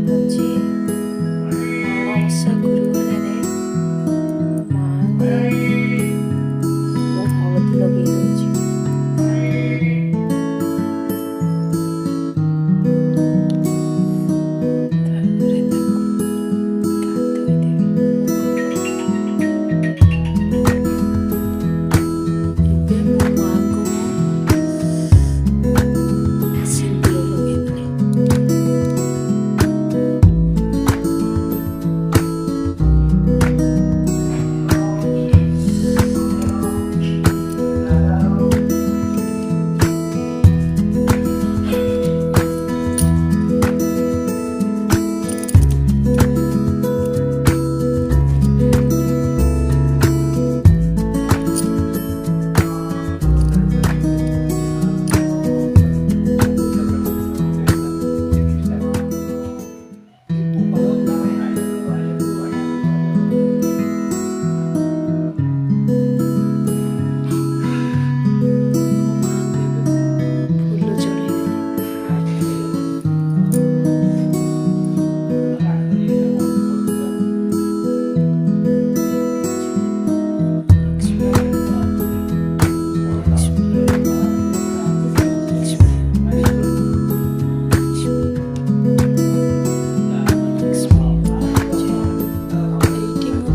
ଆଜି ମାଣବସା ଗୁରୁବାରରେ ମାଆଙ୍କୁ ମୁଁ ହଳଦୀ ଲଗେଇ ଦେଉଛି। ତାପରେ ତାକୁ ଗାଧୋଇ ଦେବି। ଏବେ ମୋ ମାଆଙ୍କୁ ମୁଁ ସିନ୍ଦୁର ଲଗେଇଦେଲି।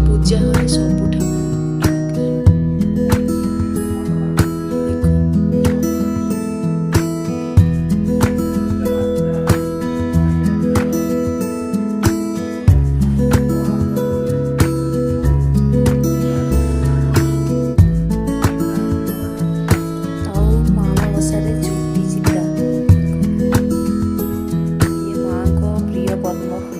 ପୂଜା ଘରେ ସବୁ ଆଉ ମାଣବସାରେ ଝୋଟି ଚିତା, ଇଏ ମାଆଙ୍କ ପ୍ରିୟ ପର୍ବ।